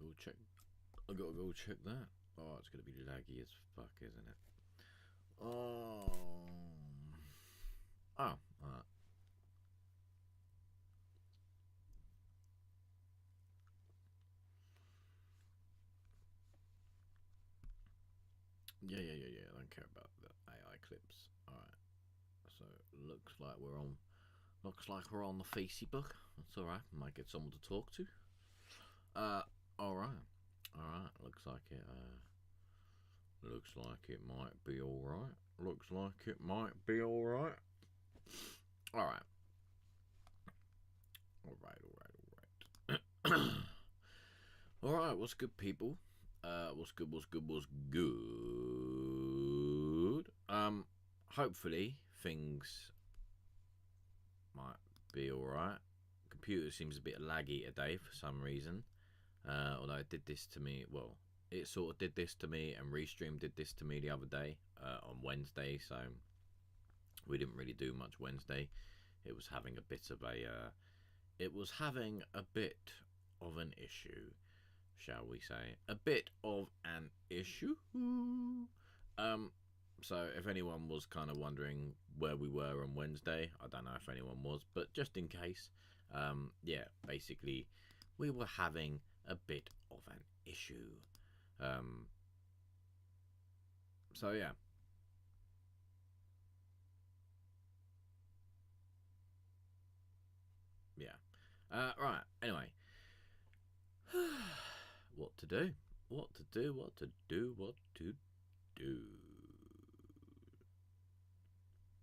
go check. I gotta go check that. Oh, it's gonna be laggy as fuck, isn't it? Oh, alright. Yeah. I don't care about the AI clips. Alright. So looks like we're on the Facebook. That's alright. Might get someone to talk to. Alright. Looks like it might be alright. Alright. Alright, what's good, people? What's good? Hopefully things might be alright. Computer seems a bit laggy today for some reason. Although it did this to me, well, it sort of did this to me, and Restream did this to me the other day, on Wednesday, so we didn't really do much Wednesday. It was having a bit of an issue, shall we say. A bit of an issue. So if anyone was kind of wondering where we were on Wednesday, I don't know if anyone was, but just in case, yeah, basically we were having a bit of an issue. So yeah. Right, anyway. What to do?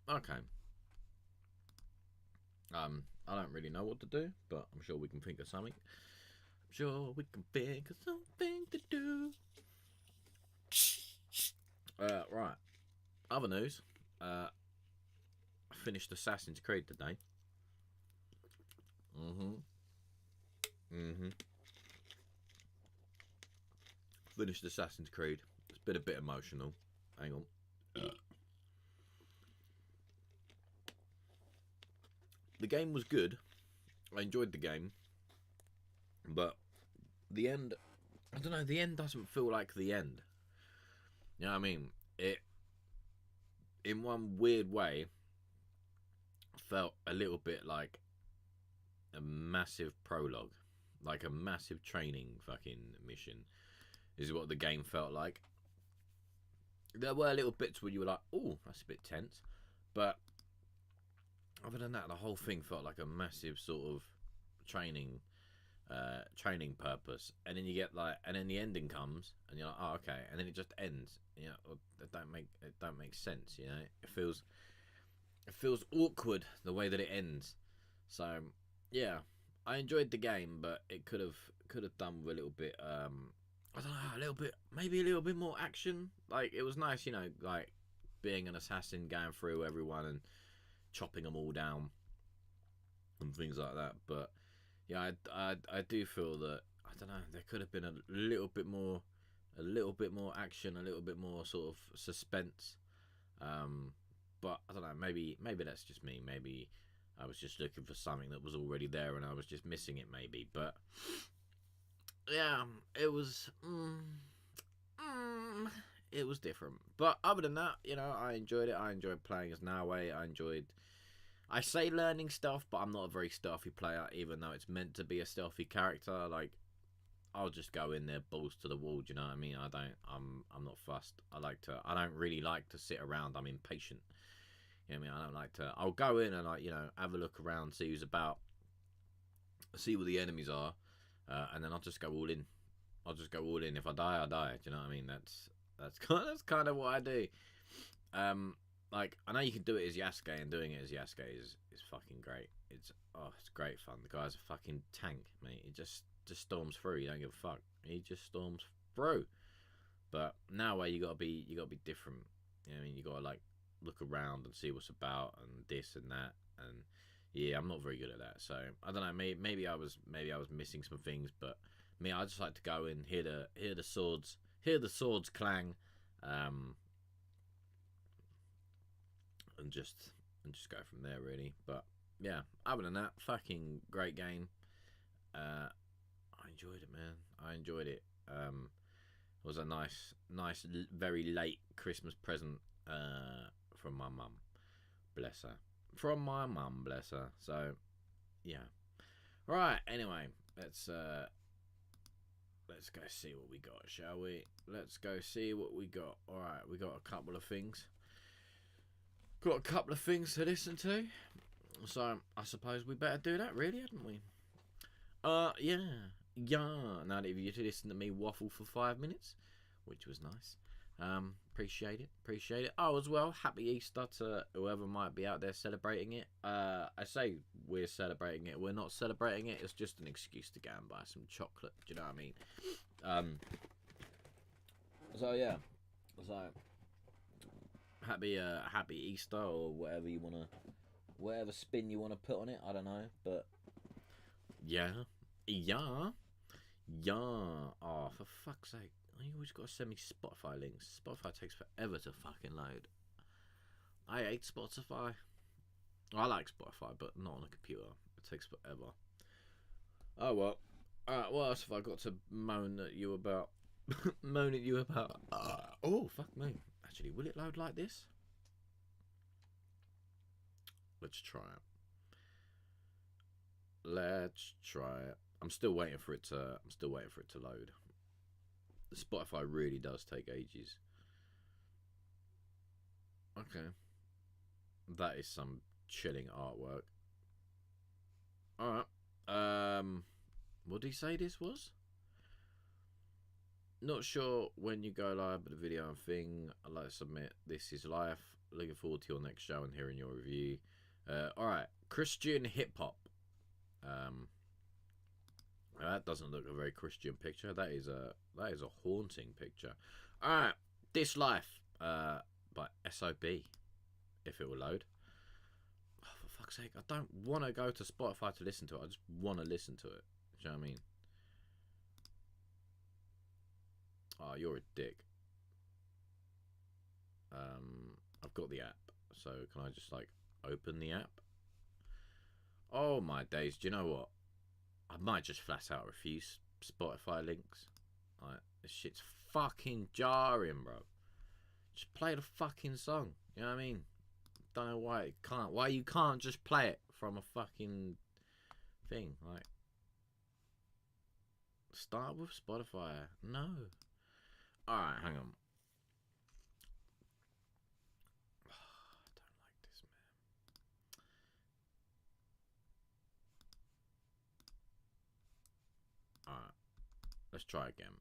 Okay. I don't really know what to do, but I'm sure we can think of something. To do. Right. Other news. I finished Assassin's Creed today. Finished Assassin's Creed. It's been a bit emotional. Hang on. The game was good. I enjoyed the game. But the end, I don't know, the end doesn't feel like the end. You know what I mean? It, in one weird way, felt a little bit like a massive prologue. Like a massive training fucking mission is what the game felt like. There were little bits where you were like, oh, that's a bit tense. But other than that, the whole thing felt like a massive sort of training purpose. And then you get like, and then the ending comes and you're like, oh, okay. And then it just ends. You know, it don't make sense, you know? It feels awkward the way that it ends. So yeah, I enjoyed the game, but it could have done with a little bit, I don't know, maybe a little bit more action. Like, it was nice, you know, like being an assassin, going through everyone and chopping them all down and things like that. But yeah, I do feel that, I don't know, there could have been a little bit more action, a little bit more sort of suspense. But I don't know, maybe that's just me. Maybe I was just looking for something that was already there and I was just missing it, maybe. But yeah, it was it was different. But other than that, you know, I enjoyed it. I enjoyed playing as Nawe. I say learning stuff, but I'm not a very stealthy player, even though it's meant to be a stealthy character. Like, I'll just go in there balls to the wall, do you know what I mean? I'm not fussed. I don't really like to sit around. I'm impatient. You know what I mean? I don't like to, I'll go in and, like, you know, have a look around, see who's about, see what the enemies are, and then I'll just go all in. If I die, I die. Do you know what I mean? That's kind of what I do. Like, I know you can do it as Yasuke, and doing it as Yasuke is fucking great. It's great fun. The guy's a fucking tank, mate. He just storms through. You don't give a fuck. He just storms through. But now, you gotta be different. You know what I mean? You gotta, like, look around and see what's about and this and that. And yeah, I'm not very good at that. So I don't know. Maybe I was missing some things. But me, I just like to go in, hear the swords clang, and just go from there, really. But yeah, other than that, fucking great game. I enjoyed it, man. I enjoyed it. It was a nice, very late Christmas present from my mum. Bless her. From my mum, bless her. So, yeah. Right. Anyway, let's go see what we got, shall we? Let's go see what we got. All right, we got a couple of things. Got a couple of things to listen to. So I suppose we better do that, really, hadn't we? Yeah. Now that you've listened to me waffle for 5 minutes, which was nice. Appreciate it. Oh, as well, happy Easter to whoever might be out there celebrating it. I say we're celebrating it. We're not celebrating it. It's just an excuse to go and buy some chocolate. Do you know what I mean? So yeah. So happy Easter, or whatever spin you wanna put on it. I don't know, but yeah. Oh, for fuck's sake. You always got to send me Spotify links. Spotify takes forever to fucking load. I hate Spotify. I like Spotify, but not on a computer. It takes forever. Oh, well. Alright, what else have I got to moan at you about? Oh, fuck me. Actually, will it load like this? Let's try it. I'm still waiting for it to load. Spotify really does take ages. Okay. That is some chilling artwork. Alright. What did he say this was? Not sure when you go live, but the video and thing I'd like to submit. This is live. Looking forward to your next show and hearing your review. Alright. Christian hip hop. That doesn't look a very Christian picture. That is a haunting picture. Alright, This Life by SOB, if it will load. Oh, for fuck's sake, I don't want to go to Spotify to listen to it. I just want to listen to it. Do you know what I mean? Oh, you're a dick. I've got the app, so can I just like open the app? Oh my days, do you know what? I might just flat out refuse Spotify links. Like, this shit's fucking jarring, bro. Just play the fucking song. You know what I mean? Don't know why it can't. Why you can't just play it from a fucking thing? Like, start with Spotify. No. Alright, hang on. Let's try again.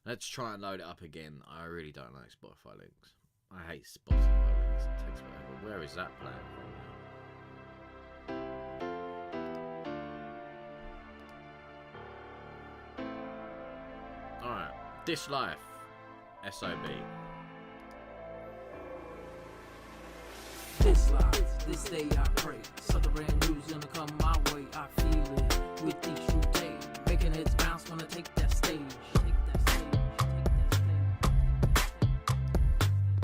Let's try and load it up again. I really don't like Spotify links. I hate Spotify links. It takes forever. Where is that playing from now? Alright. This Life. SOB. This life, this day I pray. Something brand new's gonna come my way. I feel it with each new day. Making it bounce when I take that stage.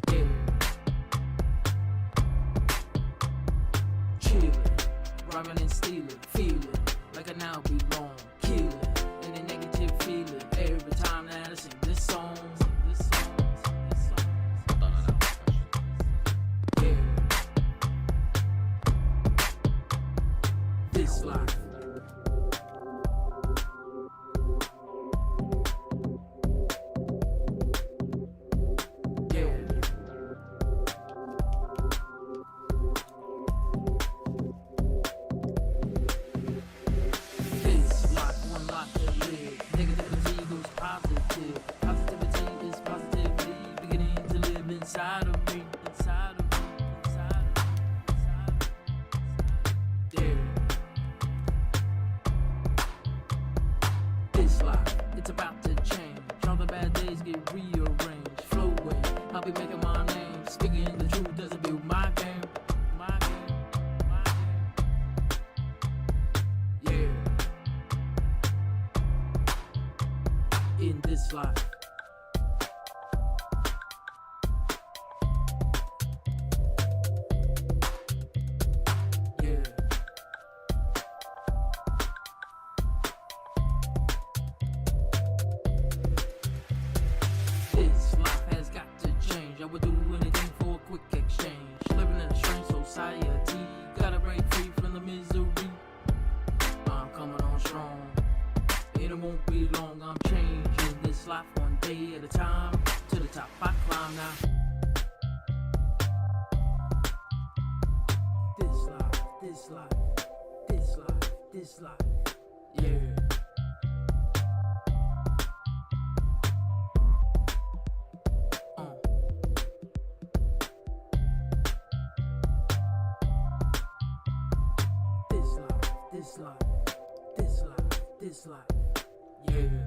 Yeah. Chillin', rhyming and stealing, feeling like I now belong. Killing any negative feeling every time that I sing this song. Yeah. This life. society. Gotta break free from the misery. I'm coming on strong, and it won't be long. I'm changing this life one day at a time. To the top I climb now. This life, this life, this life, this life, yeah. This life, this life, this life, yeah.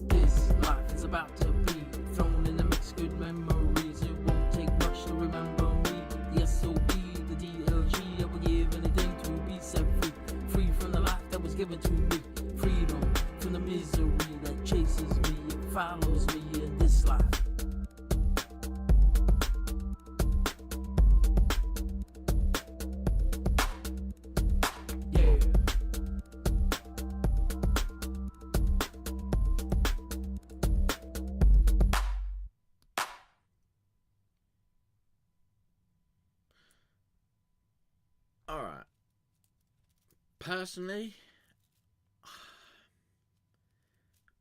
This life is about to be thrown in the mix, good memories. It won't take much to remember me. The SOB, the DLG, I would give anything to be set free. Free from the life that was given to me. Freedom from the misery that chases me and follows me in this life. Yeah. Alright. Personally,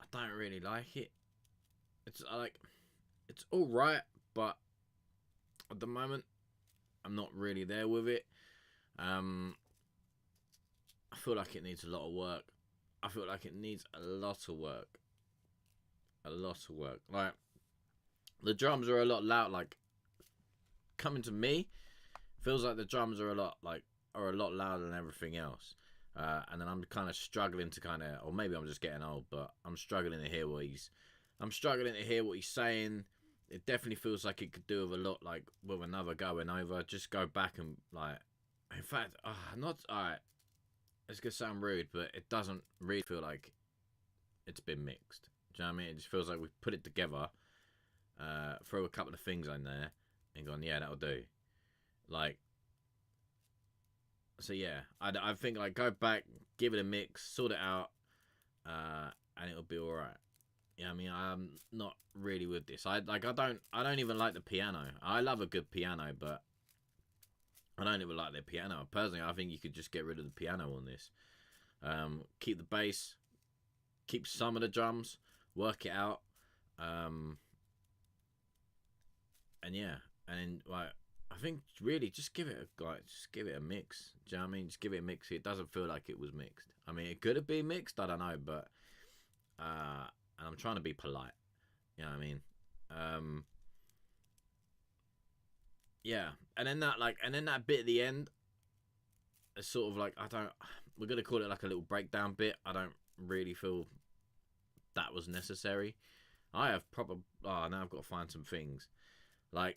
I don't really like it. It's it's alright, but at the moment I'm not really there with it. I feel like it needs a lot of work. I feel like it needs a lot of work. A lot of work. Like, the drums are a lot loud. Like, coming to me, feels like the drums are a lot louder than everything else. And then I'm kind of struggling to or maybe I'm just getting old, but I'm struggling to hear what he's saying. It definitely feels like it could do with a lot, like with another going over. Just go back and in fact, not alright. It's gonna sound rude, but it doesn't really feel like it's been mixed. Do you know what I mean? It just feels like we've put it together, throw a couple of things in there, and gone, yeah, that'll do. So yeah, I think go back, give it a mix, sort it out, and it'll be all right. Yeah, I mean, I'm not really with this. I don't even like the piano. I love a good piano, but I don't even like the piano. Personally, I think you could just get rid of the piano on this. Keep the bass, keep some of the drums, work it out, and yeah, and I think really just give it a mix. Do you know what I mean? Just give it a mix. It doesn't feel like it was mixed. I mean, it could have been mixed. I don't know, but and I'm trying to be polite. You know what I mean? Yeah, and then that bit at the end, it's sort of we're gonna call it like a little breakdown bit. I don't really feel that was necessary. I have now I've got to find some things. Now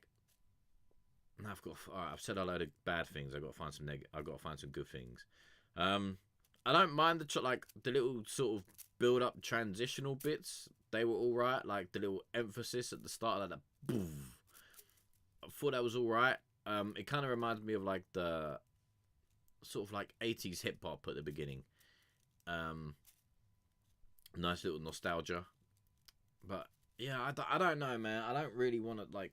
I've said a load of bad things. I've got to find some good things. I don't mind the little sort of build up transitional bits. They were all right. Like the little emphasis at the start, like that boom. I thought that was all right. It kind of reminds me of the sort of 80s hip hop at the beginning. Nice little nostalgia. But yeah, I don't know, man. I don't really want to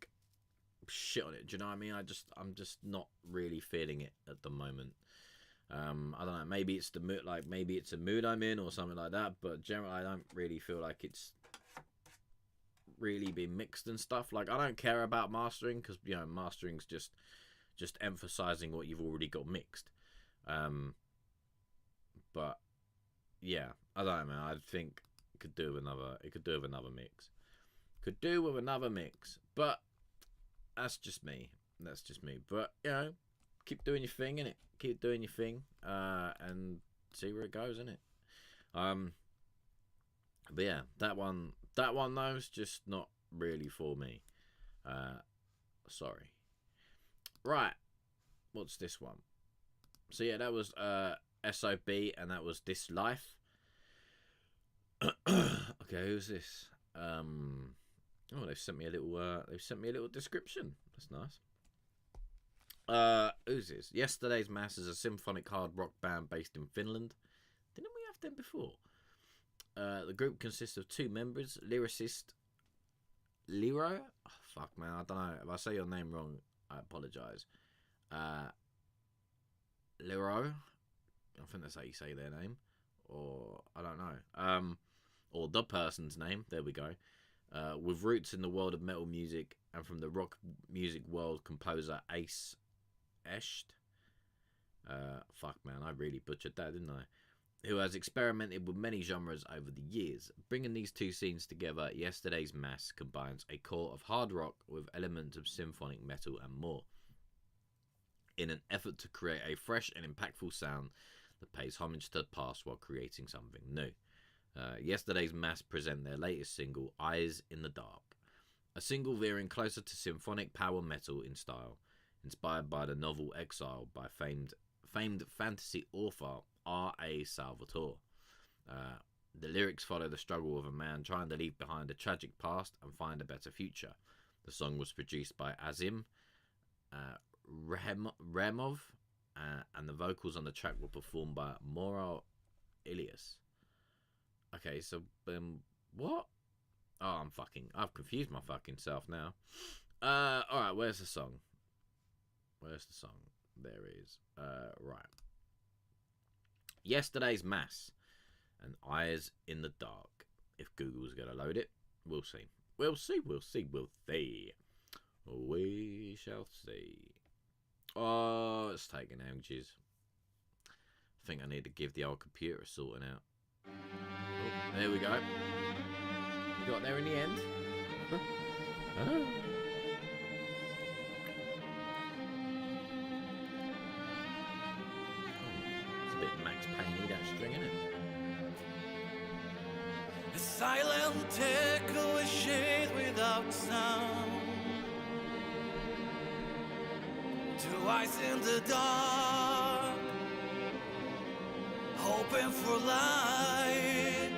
shit on it. Do you know what I mean? I'm just not really feeling it at the moment. I don't know. Maybe it's the mood. Maybe it's a mood I'm in or something like that. But generally, I don't really feel like it's really been mixed and stuff. I don't care about mastering because mastering's just emphasizing what you've already got mixed. But yeah, I don't know, man. I think it could do with another mix. Could do with another mix, but that's just me. But keep doing your thing, innit? Keep doing your thing, and see where it goes, innit? But yeah, that one though is just not really for me. Sorry. Right, what's this one? So yeah, that was SOB, and that was This Life. Okay, who's this? Oh, they've sent me a little description. That's nice. Who's this? Yesterday's Mass is a symphonic hard rock band based in Finland. of them before. The group consists of 2 members, lyricist Lero. Oh, fuck man, I don't know. If I say your name wrong, I apologise. Lero, I think that's how you say their name, or I don't know. Or the person's name. There we go. With roots in the world of metal music and from the rock music world, composer Ace Esht. Fuck man, I really butchered that, didn't I? Who has experimented with many genres over the years. Bringing these 2 scenes together, Yesterday's Mass combines a core of hard rock with elements of symphonic metal and more, in an effort to create a fresh and impactful sound that pays homage to the past while creating something new. Yesterday's Mass present their latest single, Eyes in the Dark, a single veering closer to symphonic power metal in style, inspired by the novel Exile by famed fantasy author R.A. Salvatore. The lyrics follow the struggle of a man trying to leave behind a tragic past and find a better future. The song was produced by Azim Remov, and the vocals on the track were performed by Moro Ilias. Okay, so what? Oh, I've confused my fucking self now. Alright, where's the song? There it is. Right. Yesterday's Mass and Eyes in the Dark. If Google's gonna load it, we'll see. We shall see. Oh, it's taking ages. I think I need to give the old computer a sorting out. Oh, there we go. We got there in the end. Oh. It's a bit Max Payne-y, that string, isn't it? A silent echo, a shade without sound. 2 eyes in the dark, hoping for light.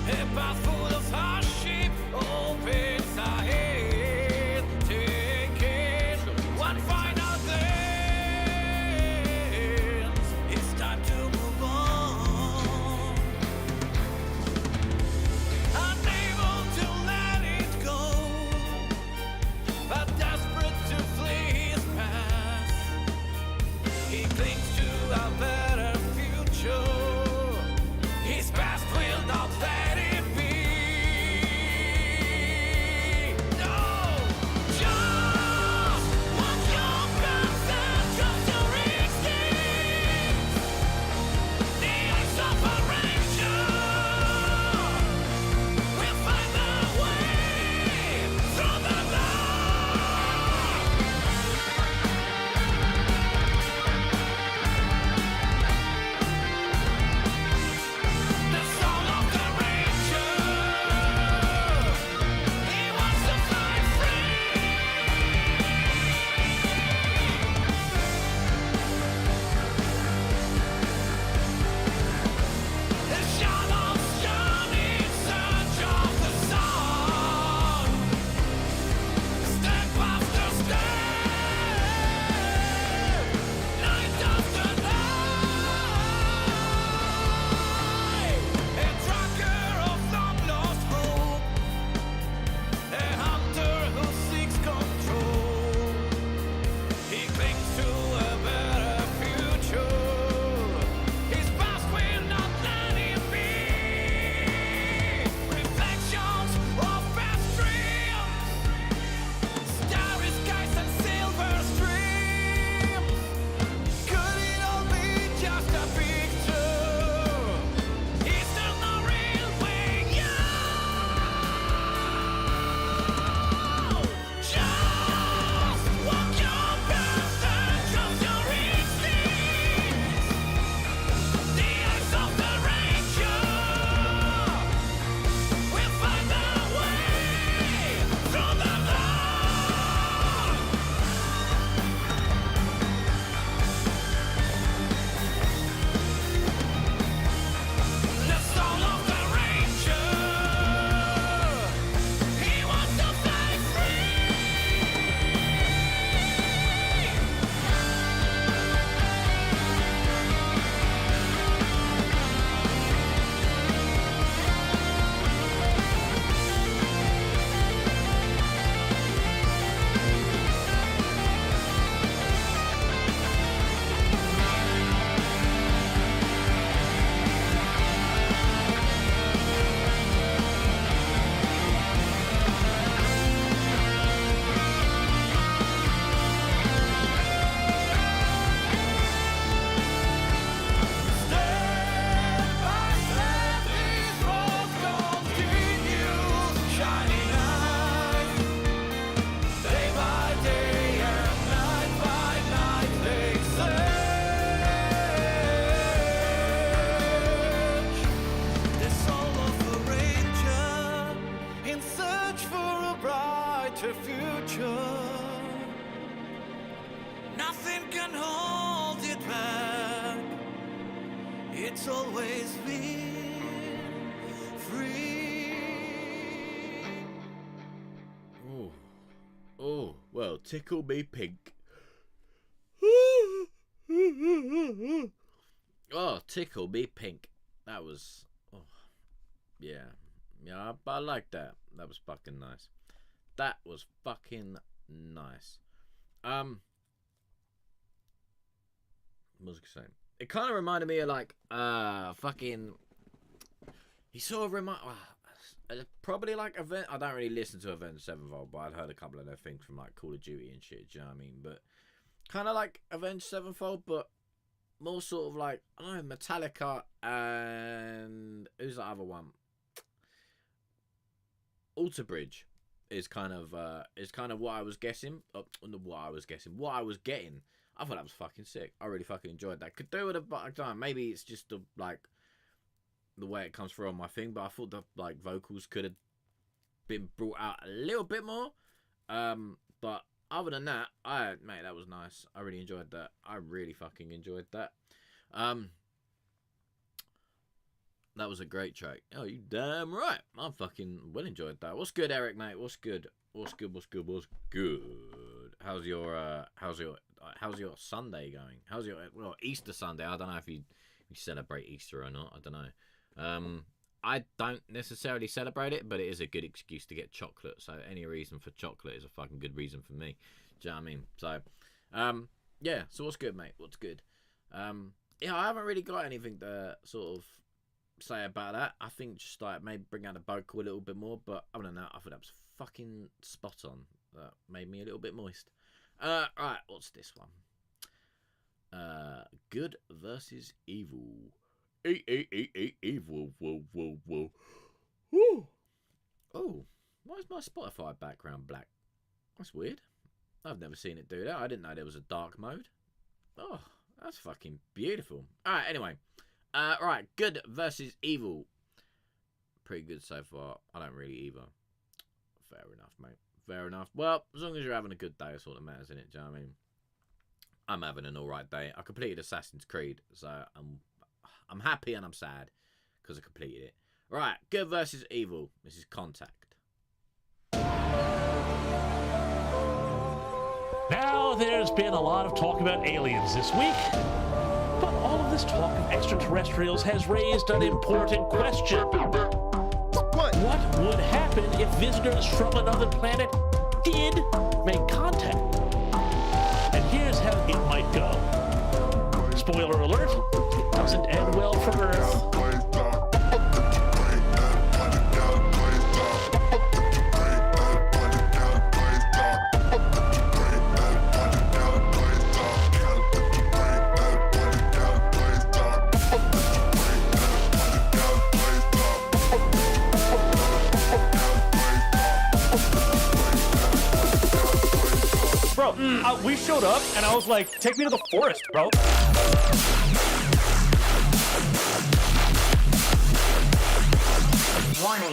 A path full of hardship opens ahead. Taking one final glance. It's time to move on. Unable to let it go, but desperate to flee his past. He clings to a better future. His past will not let it be. It's always been free. Oh, well, tickle me pink. Oh, tickle me pink. That was, yeah, I like that. That was fucking nice. That was fucking nice. What was I saying? It kind of reminded me of like fucking. He sort of probably like event. I don't really listen to Avenged Sevenfold, but I'd heard a couple of their things from like Call of Duty and shit. Do you know what I mean? But kind of like Avenged Sevenfold, but more sort of like, I don't know, Metallica and who's the other one? Alter Bridge is kind of what I was guessing. What I was getting. I thought that was fucking sick. I really fucking enjoyed that. Could do with it, but I don't know, maybe it's just the way it comes through on my thing. But I thought the like vocals could have been brought out a little bit more. But other than that, mate, that was nice. I really enjoyed that. I really fucking enjoyed that. That was a great track. Oh, you damn right. I fucking well enjoyed that. What's good, Eric, mate? What's good? What's good? How's your Sunday going? How's your Easter Sunday? I don't know if you celebrate Easter or not. I don't know. I don't necessarily celebrate it, but it is a good excuse to get chocolate. So any reason for chocolate is a fucking good reason for me. Do you know what I mean? So, yeah. So what's good, mate? What's good? Yeah, I haven't really got anything to sort of say about that. I think just like maybe bring out the vocal a little bit more, but other than that, I thought that was fucking spot on. That made me a little bit moist. Right, what's this one? Good versus evil. Evil. Whoa. Woo. Oh, why is my Spotify background black? That's weird. I've never seen it do that. I didn't know there was a dark mode. Oh, that's fucking beautiful. Alright, anyway. Right, good versus evil. Pretty good so far. I don't really either. Fair enough, mate. Fair enough. Well, as long as you're having a good day, that's all that matters, innit? Do you know what I mean? I'm having an alright day. I completed Assassin's Creed, so I'm happy and I'm sad because I completed it. Right, good versus evil. This is Contact. Now, there's been a lot of talk about aliens this week, but all of this talk of extraterrestrials has raised an important question. What would happen if visitors from another planet did make contact? And here's how it might go. Spoiler alert, it doesn't end well for Earth. Bro, we showed up, and I was like, take me to the forest, bro. Warning.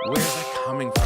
Where's that coming from?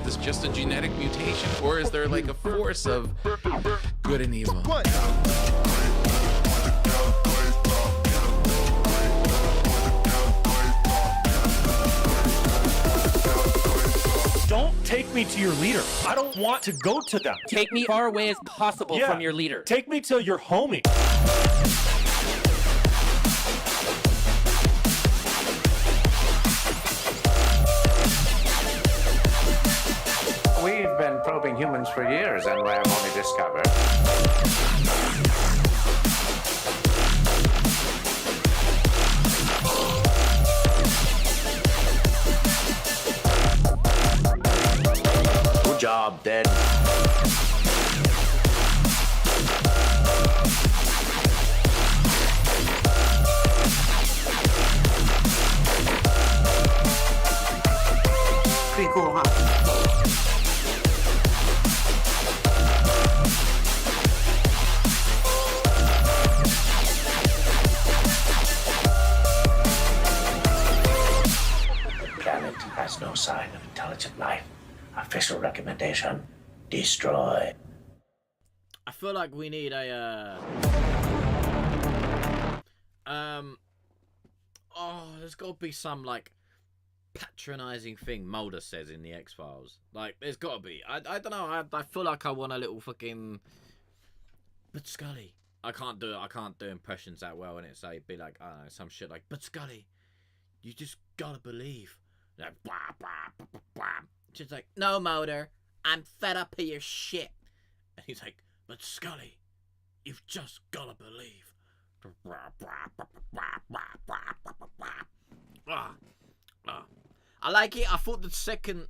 Is this just a genetic mutation, or is there like a force of good and evil? Don't take me to your leader. I don't want to go to them. Take me far away as possible from your leader. Take me to your homie. We We've been probing humans for years, and we have only discovered. Good job, Dad. Pretty cool, huh? The planet has no sign of intelligent life. Official recommendation: destroy. I feel like we need a there's got to be some like patronizing thing Mulder says in the X-Files. Like, there's got to be. I don't know. I feel like I want a little fucking. But Scully, I can't do impressions that well, and it'd be like, I don't know, some shit like, but Scully, you just gotta believe. Like, blah, blah, blah, blah, blah. She's like, no, Mulder, I'm fed up of your shit. And he's like, but Scully, you've just gotta believe. I like it. I thought the second,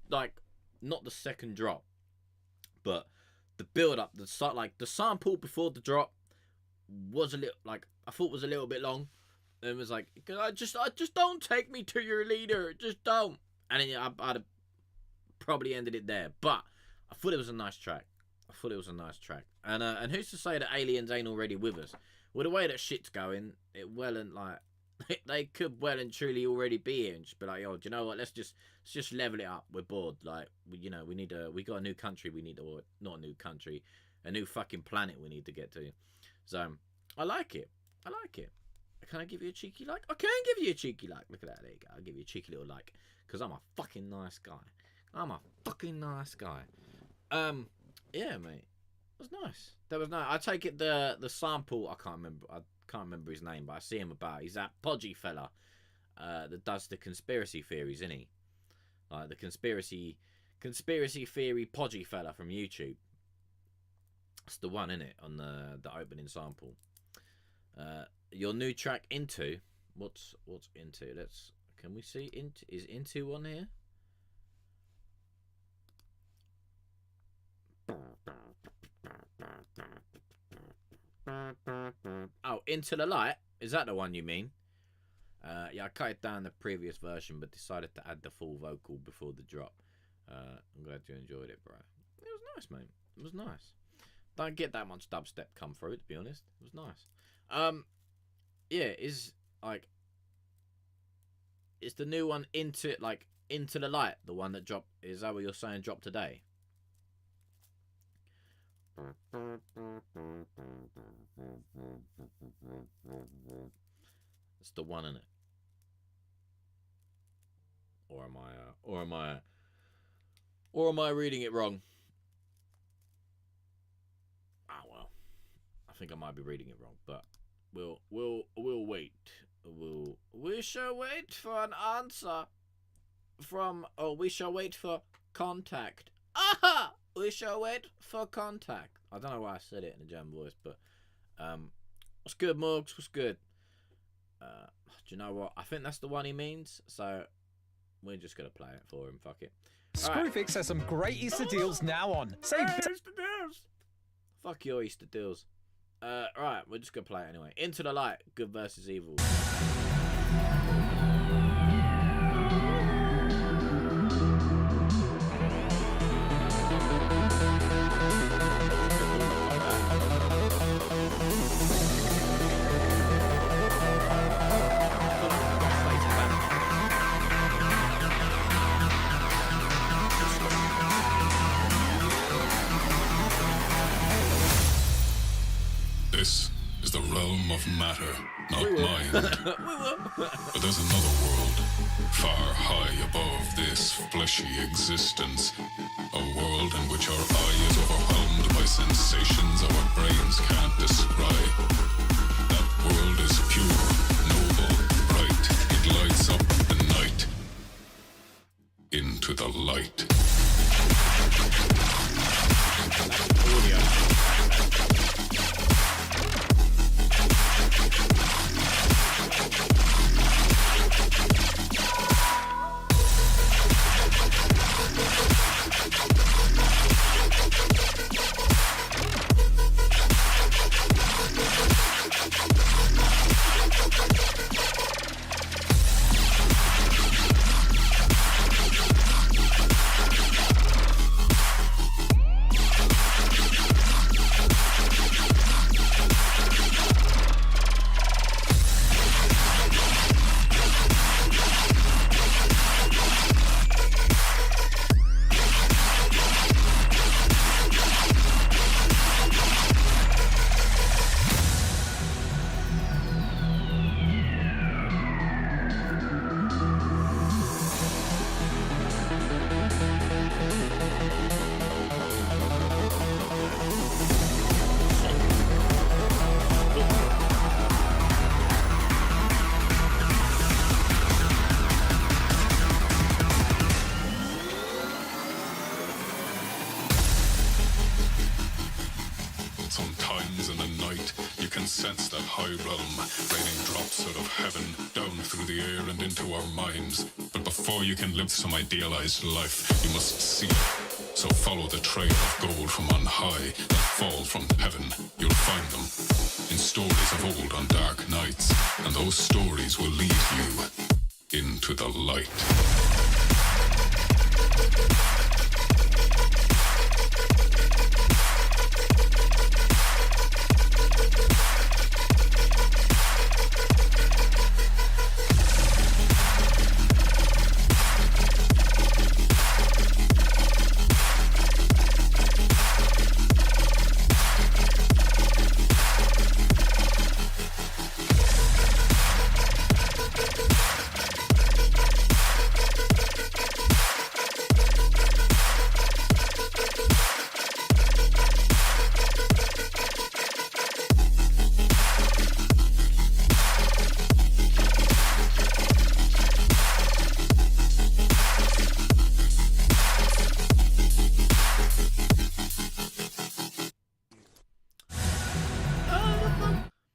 like, not the second drop, but the build up, the sample before the drop was a little, like, I thought was a little bit long. And it was like, I just don't take me to your leader, just don't. And then I'd have probably ended it there. But I thought it was a nice track. And who's to say that aliens ain't already with us? Well, the way that shit's going, it well and like they could well and truly already be here and just be like, yo, do you know what? Let's just level it up. We're bored. Like, we got a new country. We need to, not a new country, a new fucking planet we need to get to. So I like it. Can I give you a cheeky like? I can give you a cheeky like. Look at that. There you go. I'll give you a cheeky little like because I'm a fucking nice guy. Yeah, mate. That was nice. I take it the sample. I can't remember his name, but I see him about. He's that podgy fella that does the conspiracy theories, isn't he? Like the conspiracy theory podgy fella from YouTube. It's the one, isn't it, on the opening sample. Your new track Into. What's Into? Can we see Into? Is Into on here? Oh, Into the Light? Is that the one you mean? Yeah, I cut it down the previous version, but decided to add the full vocal before the drop. I'm glad you enjoyed it, bro. It was nice, mate. It was nice. Don't get that much dubstep come through, to be honest. It was nice. Yeah, is the new one Into the Light, the one that dropped? Is that what you're saying dropped today? It's the one, in it. Or am I reading it wrong? Ah, well, I think I might be reading it wrong, but we'll wait. We shall wait for an answer from. Oh, we shall wait for contact. Aha! We shall wait for contact. I don't know why I said it in a German voice, but what's good, Morgs? What's good? Do you know what? I think that's the one he means, so we're just gonna play it for him. Fuck it. Screwfix has some great Easter deals now on. Save Easter deals. Fuck your Easter deals. Right, we're just gonna play it anyway. Into the Light, Good versus Evil. This is the realm of matter, not mind. But there's another world, far high above this fleshy existence. A world in which our eye is overwhelmed by sensations our brains can't describe. That world is pure, noble, bright. It lights up the night. Into the light. sometimes in the night you can sense that high realm, raining drops out of heaven down through the air and into our minds. But before you can live some idealized life, you must see it. So follow the trail of gold from on high that fall from heaven. You'll find them in stories of old on dark nights, and those stories will lead you into the light.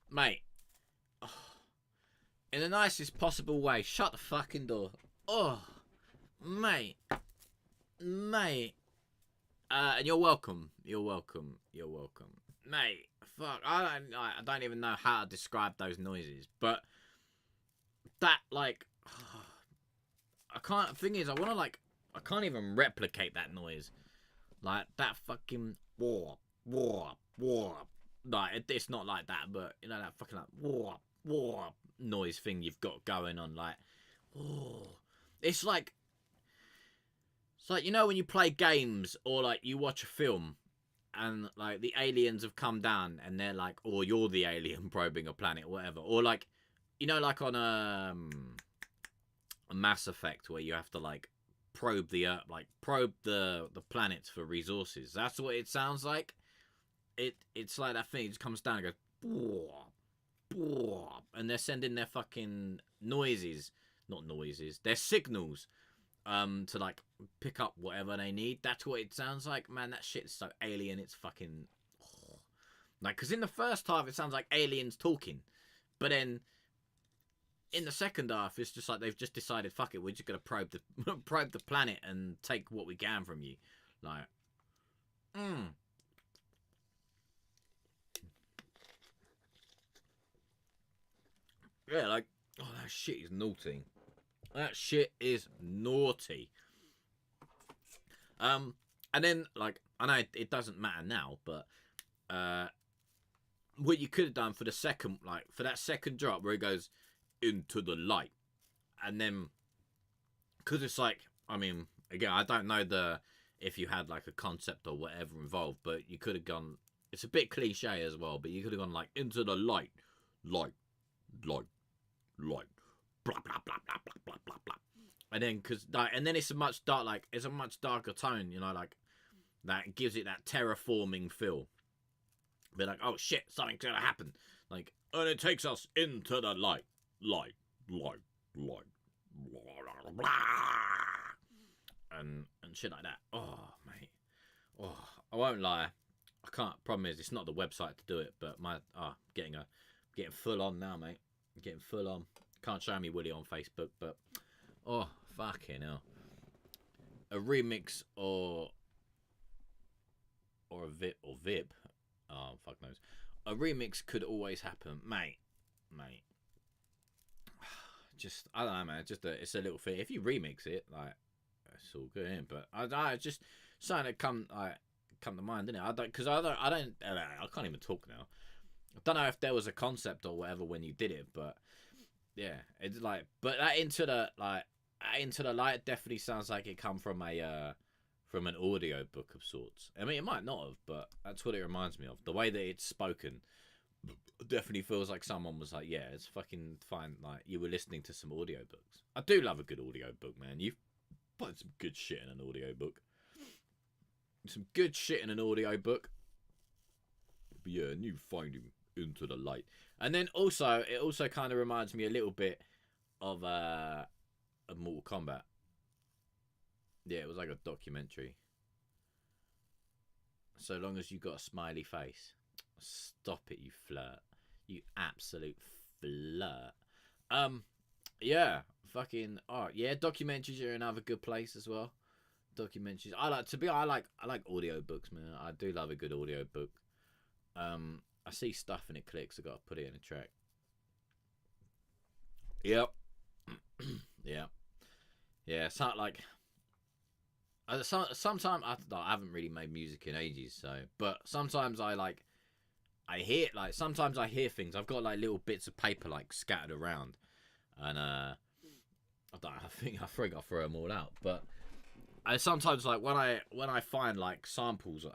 Mate, in the nicest possible way, shut the fucking door. Oh, mate, and you're welcome. You're welcome. You're welcome, mate. Fuck, I don't even know how to describe those noises, but that like, I can't. Thing is, I can't even replicate that noise, like that fucking war. Like it's not like that, but you know that fucking like war noise thing you've got going on, like it's like you know when you play games or like you watch a film and like the aliens have come down and they're like, or you're the alien probing a planet or whatever, or like you know like on a Mass Effect where you have to like probe the Earth, like probe the planets for resources. That's what it sounds like. It's like that thing. It just comes down and goes, boah, and they're sending their fucking noises, not noises, their signals, to like pick up whatever they need. That's what it sounds like, man. That shit's so alien. It's fucking like, because in the first half it sounds like aliens talking, but then in the second half it's just like they've just decided, fuck it, we're just gonna probe the planet and take what we can from you, like. Yeah, like, oh, that shit is naughty. That shit is naughty. And then, like, I know it doesn't matter now, but what you could have done for the second, like, for that second drop where it goes into the light, and then, because it's like, I mean, again, I don't know if you had, like, a concept or whatever involved, but you could have gone, it's a bit cliche as well, but you could have gone, like, into the light, blah, blah, blah, blah, blah, blah, blah, blah, blah. And then, and then it's a much darker tone, you know, like, that gives it that terraforming feel. Be like, oh shit, something's gonna happen. Like, and it takes us into the light, blah, blah, blah, and shit like that. Oh, mate. Oh, I won't lie. I can't. Problem is, it's not the website to do it, but getting full on now, mate. Getting full on. Can't show me Willie on Facebook, but oh, fucking hell. A remix or a VIP. Oh, fuck knows. A remix could always happen, mate. Just, I don't know, man. It's a little thing. If you remix it, like, it's all good, innit? But I just something that come to mind, didn't it? I can't even talk now. I don't know if there was a concept or whatever when you did it, but yeah, it's like, but that into the light definitely sounds like it come from an audio book of sorts. I mean, it might not have, but that's what it reminds me of. The way that it's spoken definitely feels like someone was like, yeah, it's fucking fine. Like you were listening to some audio books. I do love a good audio book, man. You've put some good shit in an audio book. Some good shit in an audio book. But yeah, and you find him into the light. And then also, it also kind of reminds me a little bit of Mortal Kombat. Yeah, it was like a documentary. So long as you got a smiley face. Stop it, you flirt. You absolute flirt. Yeah, fucking. Oh, yeah. Documentaries are another good place as well. Documentaries. I like audiobooks, man. I do love a good audiobook. I see stuff and it clicks. I gotta put it in a track. Yep. Yeah. So like, sometimes I haven't really made music in ages. So, but sometimes I hear sometimes I hear things. I've got like little bits of paper like scattered around, and I think I throw them all out. But I sometimes like when I find like samples.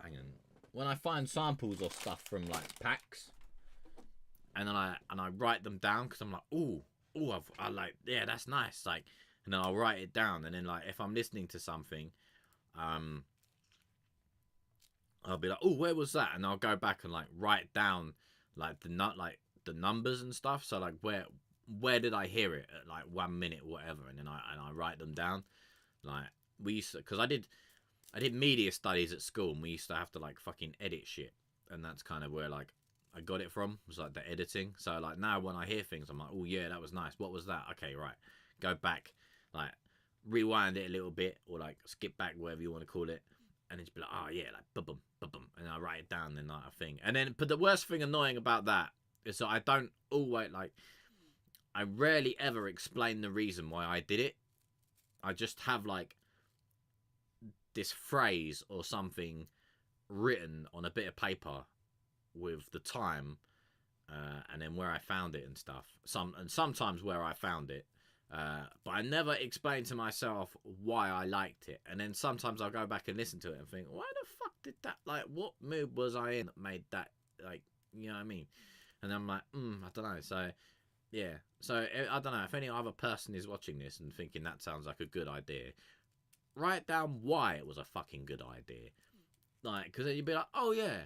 When I find samples or stuff from like packs, and then I write them down because I'm like, I like, yeah, that's nice. Like, and then I'll write it down, and then like if I'm listening to something, I'll be like, oh, where was that? And I'll go back and like write down like the numbers and stuff. So like where did I hear it at like 1 minute or whatever, and then I write them down. Like we used to, because I did media studies at school, and we used to have to like fucking edit shit, and that's kind of where like I got it from, was like the editing. So like now when I hear things, I'm like, oh yeah, that was nice. What was that? Okay, right. Go back, like rewind it a little bit, or like skip back, whatever you want to call it, and it's be like, oh yeah, like bum, and I write it down, and like a thing. And then, but the worst thing annoying about that is that I don't always like. I rarely ever explain the reason why I did it. I just have like this phrase or something written on a bit of paper with the time and then where I found it and stuff. Sometimes where I found it, but I never explain to myself why I liked it. And then sometimes I'll go back and listen to it and think, why the fuck did that? Like, what mood was I in that made that? Like, you know what I mean? And I'm like, I don't know. So yeah. So I don't know if any other person is watching this and thinking that sounds like a good idea. Write down why it was a fucking good idea. Like, because then you'd be like, oh yeah.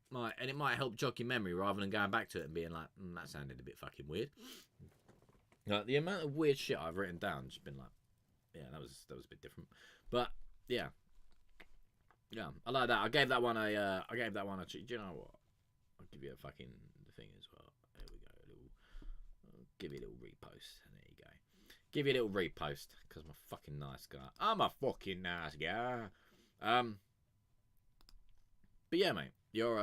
Like, and it might help jog your memory rather than going back to it and being like, that sounded a bit fucking weird. Like, the amount of weird shit I've written down, just been like, yeah, that was a bit different. But yeah, I like that. I gave that one a. Do you know what? I'll give you a fucking thing as well. There we go. I'll give you a little repost. There you go. Give you a little repost because I'm a fucking nice guy. I'm a fucking nice guy. But yeah, mate, you're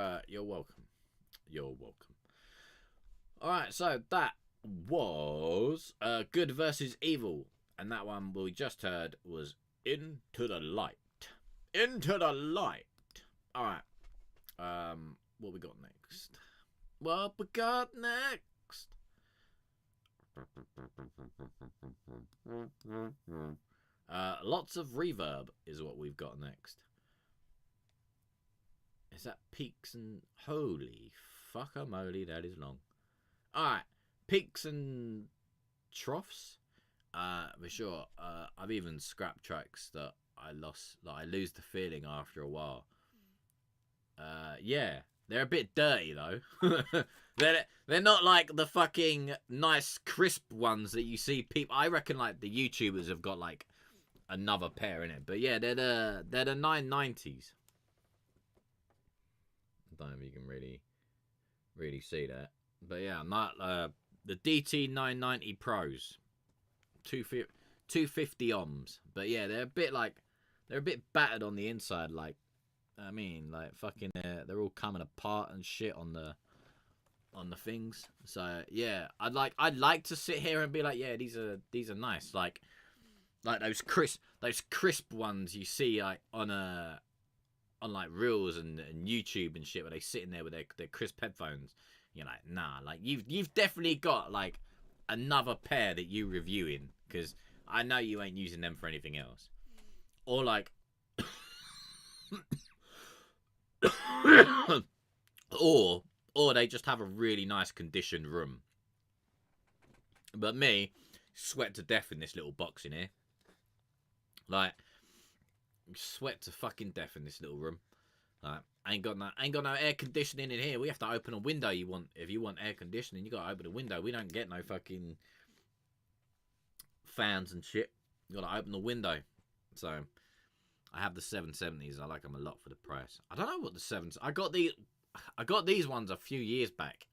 welcome. You're welcome. All right, so that was Good versus Evil, and that one we just heard was Into the Light. Into the Light. All right. What we got next? What we got next? Lots of reverb is what we've got next. Is that peaks and... Holy fuck-a-moly, that is long. Alright, peaks and troughs. For sure. I've even scrapped tracks that I lost. Like, I lose the feeling after a while. Yeah. They're a bit dirty, though. They're not like the fucking nice, crisp ones that you see people... I reckon, like, the YouTubers have got, like, another pair in it. But, yeah, they're the 990s. I don't know if you can really see that. But, yeah, not the DT 990 Pros. 250 ohms. But, yeah, they're a bit battered on the inside, like... I mean, like, fucking, they're all coming apart and shit on the things. So yeah, I'd like to sit here and be like, yeah, these are nice, like those crisp ones you see like on like Reels and YouTube and shit, where they sit in there with their crisp headphones. You're like, nah, like you've definitely got like another pair that you reviewing, because I know you ain't using them for anything else, or like. or they just have a really nice conditioned room. But me, sweat to death in this little box in here. Like, sweat to fucking death in this little room. Like, ain't got no air conditioning in here. We have to open a window. If you want air conditioning, you gotta open a window. We don't get no fucking fans and shit. You gotta open the window. So I have the 770s. I like them a lot for the price. I don't know what the 7s... I got the... I got these ones a few years back.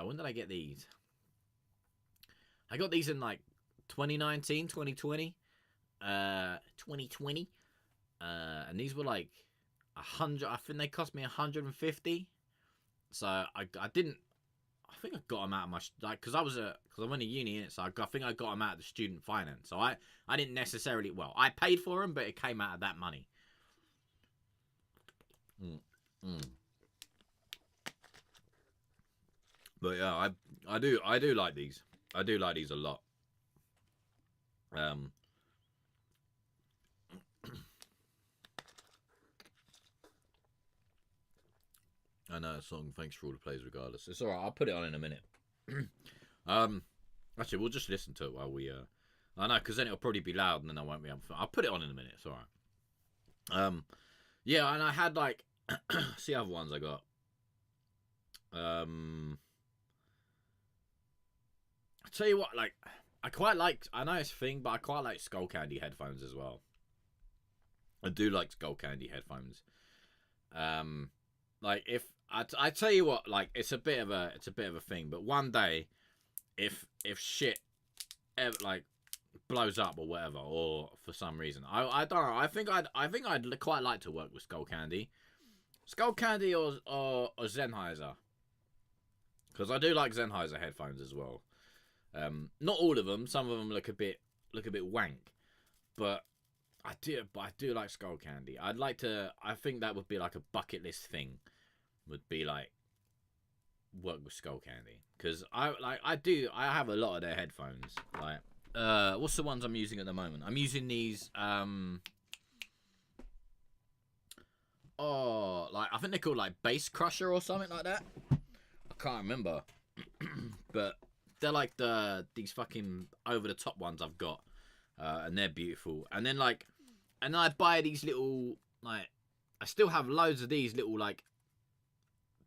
When did I get these? I got these in like 2019, 2020. 2020. And these were like 100. I think they cost me 150. So I didn't. I think I got them out of my because I went to uni in it. So I think I got them out of the student finance. So I didn't necessarily. Well, I paid for them, but it came out of that money. But yeah, I do like these. I do like these a lot. I know a song. Thanks for all the plays, regardless. It's all right. I'll put it on in a minute. Actually, we'll just listen to it while we. I know, because then it'll probably be loud, and then I won't be able to. I'll put it on in a minute. It's all right. Yeah, and I had like, see other ones I got. I tell you what, like, I quite like. I know it's a thing, but I quite like Skull Candy headphones as well. I do like Skull Candy headphones. Like if I tell you what, like it's a bit of a thing. But one day, if shit ever like blows up or whatever, or for some reason, I don't know. I think I'd quite like to work with Skull Candy or Sennheiser, because I do like Sennheiser headphones as well. Not all of them. Some of them look a bit wank, but I do like Skull Candy. I'd like to. I think that would be like a bucket list thing. Would be like work with Skull Candy, because I have a lot of their headphones. Like, what's the ones I'm using at the moment? I'm using these. Like I think they're called like Bass Crusher or something like that. I can't remember, but they're like these fucking over the top ones I've got, and they're beautiful. And then I buy these little like I still have loads of these little like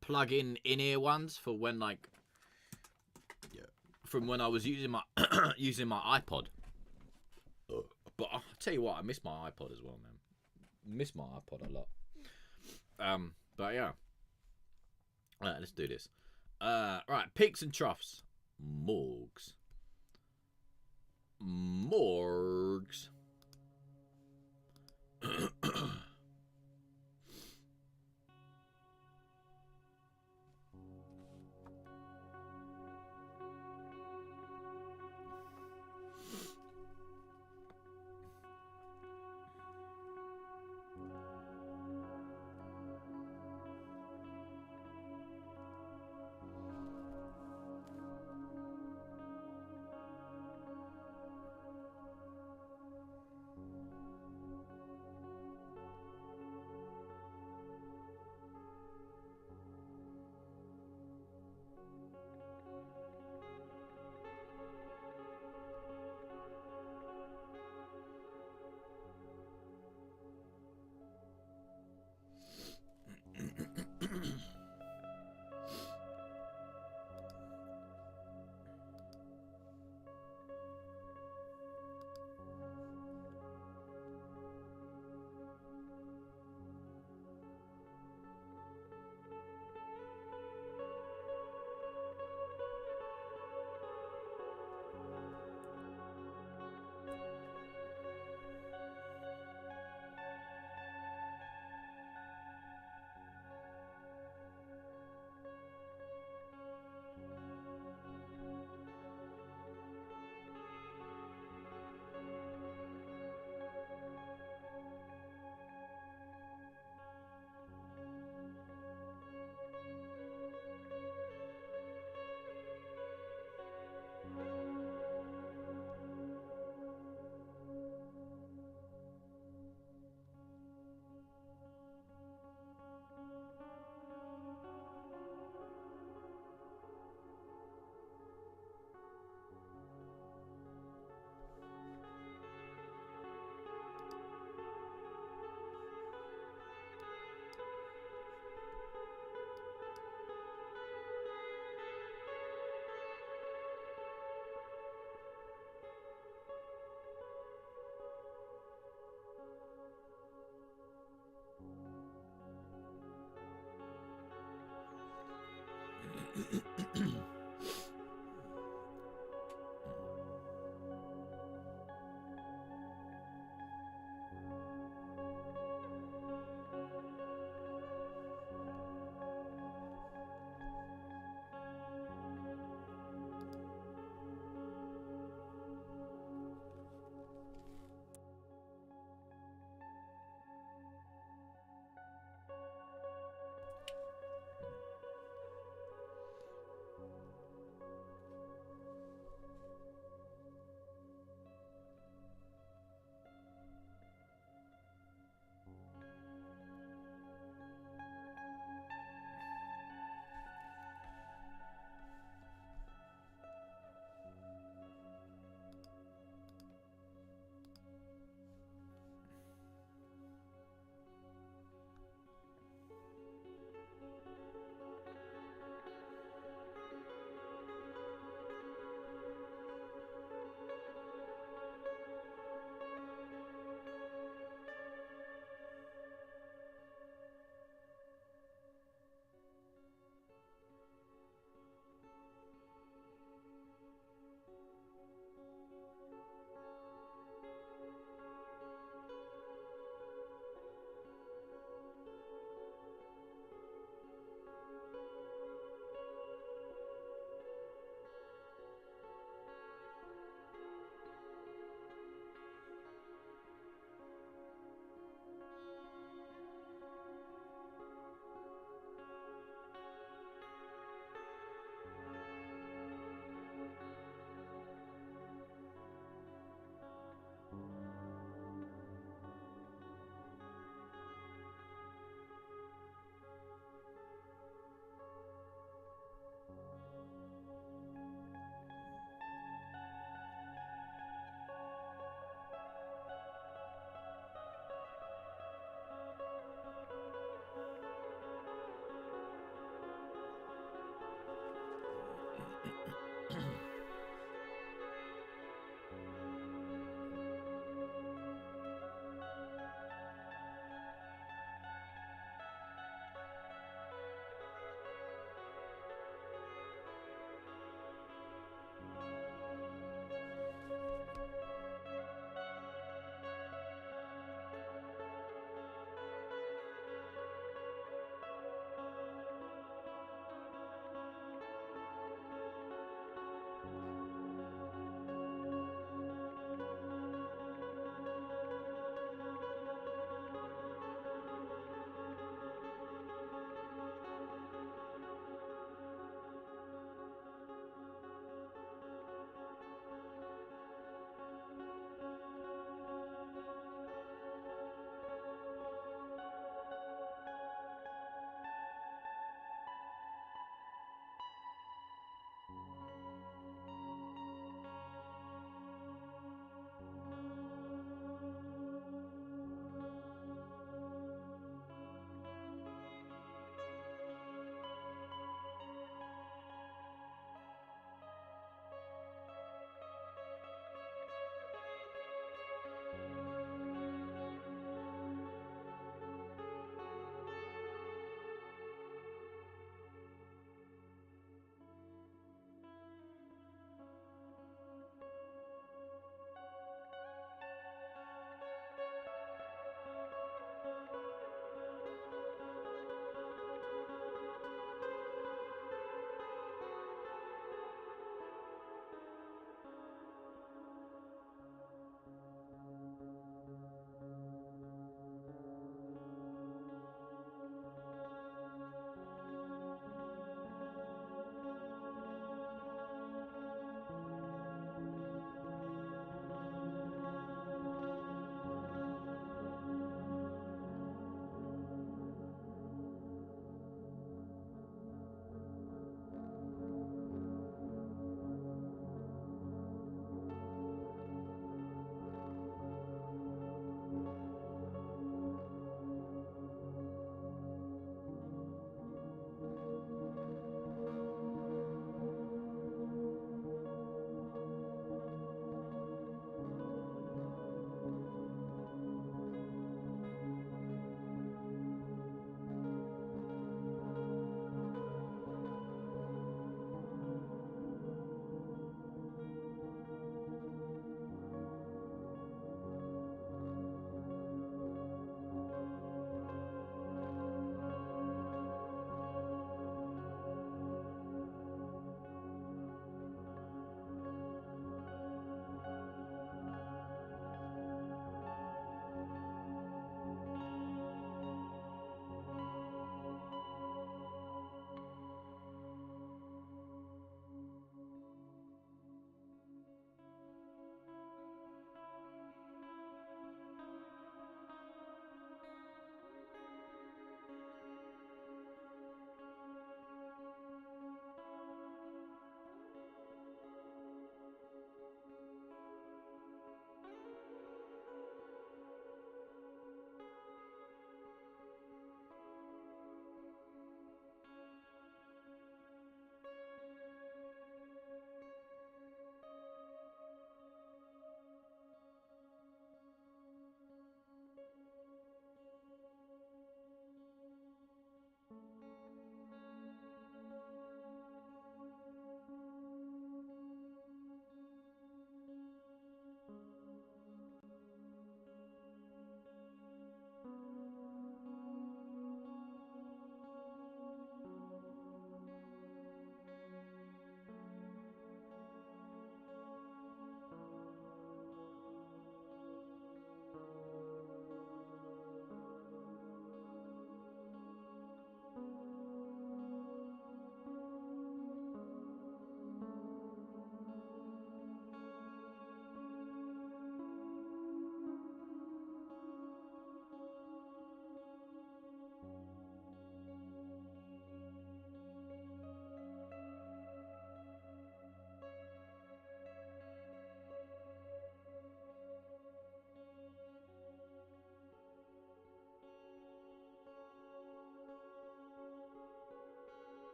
plug-in in-ear ones for when like from when I was using my using my iPod. But I'll tell you what, I miss my iPod as well, man. Miss my iPod a lot. But yeah. Alright, let's do this. Right, peaks and troughs. Morgues.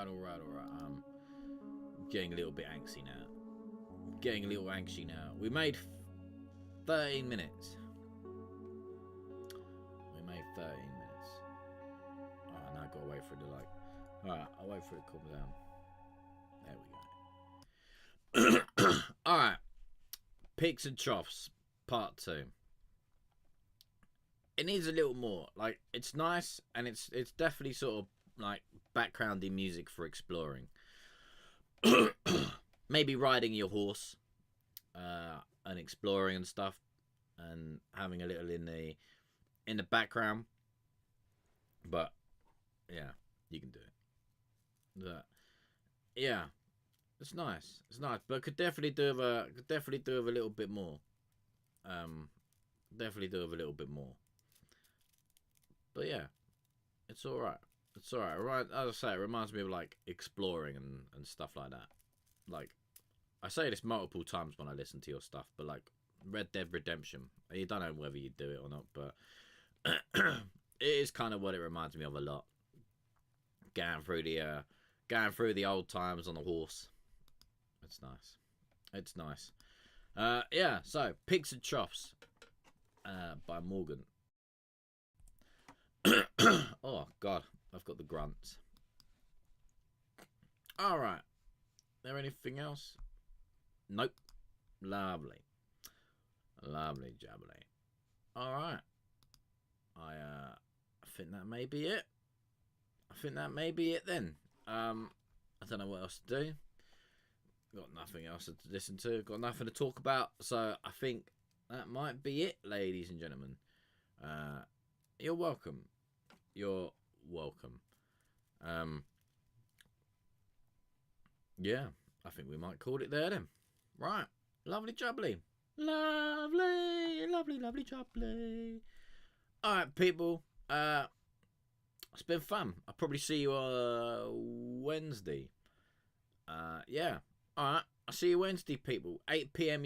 right. I'm getting a little bit angsty now. We made 13 minutes. Oh, now I gotta wait for it to like. Alright, I'll wait for it to calm down. There we go. Alright. Picks and troughs, part 2. It needs a little more. Like, it's nice, and it's definitely sort of like backgroundy music for exploring. Maybe riding your horse and exploring and stuff, and having a little in the background. But yeah, you can do it. Yeah, it's nice. But could definitely do with a little bit more. Definitely do with a little bit more. But yeah, it's all right. Right, as I say, it reminds me of like exploring and stuff like that. Like, I say this multiple times when I listen to your stuff, but like Red Dead Redemption, you don't know whether you do it or not, but it is kind of what it reminds me of a lot. Going through the old times on a horse. It's nice. Yeah. So Pigs and Troughs by Morgan. Oh God, I've got the grunts. All right. There anything else? Nope. Lovely jubbly. All right. I think that may be it. Then. I don't know what else to do. Got nothing else to listen to. Got nothing to talk about. So I think that might be it, ladies and gentlemen. You're welcome. Yeah, I think we might call it there then. Right. Lovely jubbly. Lovely jubbly. Alright, people. It's been fun. I'll probably see you Wednesday. Yeah. Alright. I'll see you Wednesday, people. 8 p.m.